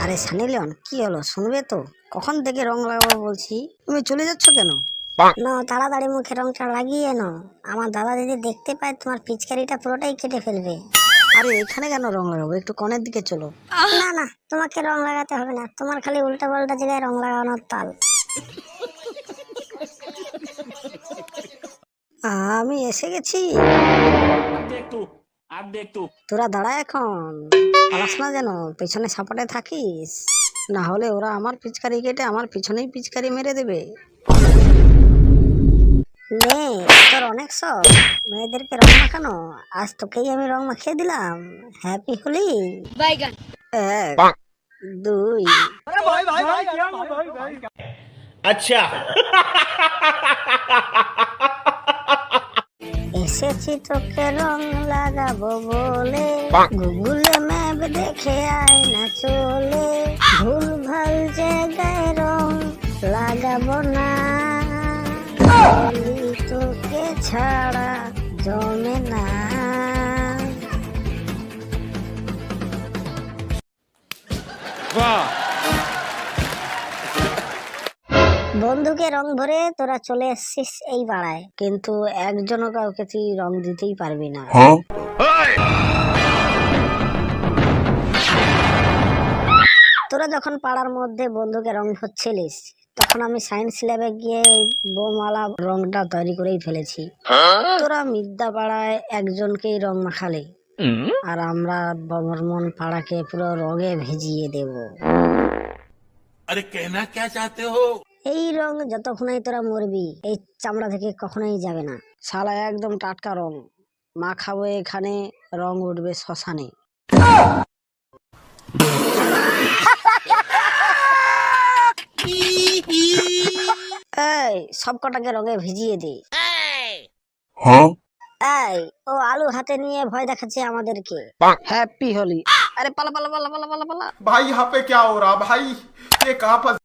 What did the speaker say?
আরে সানি লিওন, কি হলো শুনবে তো? কখন থেকে রং লাগাবো বলছি, তুমি চলে যাচ্ছ কেন? না, তাড়াতাড়ি মুখে রংটা লাগিয়ে নাও, আমার দাদা দিদি দেখতে পায় তোমার পিচকারিটা পুরোটাই কেটে ফেলবে। আরে এখানে কেন রং লাগাবো, একটু কনের দিকে চলো। না না, তোমাকে রং লাগাতে হবে না, তোমার খালি উল্টা পাল্টা জায়গায় রং লাগানোর তাল। আমি এসে গেছি। তোরা দাঁড়া, এখন পালাস না যেন, পেছনে সাপোর্টে থাকিস, না হলে ওরা আমার পিচকারি কেটে আমার পিছনেই পিচকারি মেরে দেবে। নে, তোর অনেক শখ মেয়েদেরকে রং মাখানো, আজ তোকেই আমি রং মাখিয়ে দিলাম। হ্যাপি হোলি। এক, দুই। আচ্ছা। এসেছি তোকে রং লাগাবো বলে, গুগলে ম্যাপ দেখে আয় না চলে, ভুল ভাল জায়গায় রং লাগাবো না, তোকে ছাড়া জমে না। বন্ধুকে রং ভরে তোরা চলে এসছিস এই পাড়ায়, কিন্তু একজনও কাউকে তুই রং দিতেই পারবি না। তোরা যখন পাড়ার মধ্যে বন্ধুকে রং ভরছিলিস, তখন আমি সায়েন্স ল্যাবে গিয়ে বোমালা রংটা তৈরি করেই ফেলেছি। তোরা মিদ্যা পাড়ায় একজনকেই রং মাখালে, আর আমরা বর্মন পাড়াকে পুরো রঙে ভিজিয়ে দেব। আরে কেনা কে চাতে হো? এই রং যতক্ষণই তোরা মরবি এই চামড়া থেকে কখনোই যাবে না। শালা একদম টাটকা রং মাখাবো এখানে, রং উঠবে শ্মশানে। এই সব কটাকে রঙে ভিজিয়ে দে। এই ও আলু হাতে নিয়ে ভয় দেখাচ্ছে আমাদেরকে। হ্যাপি হোলি। আরে পালা পালা পালা পালা পালা পালা। भाई यहाँ पे क्या हो रहा भाई, ये कहाँ फंस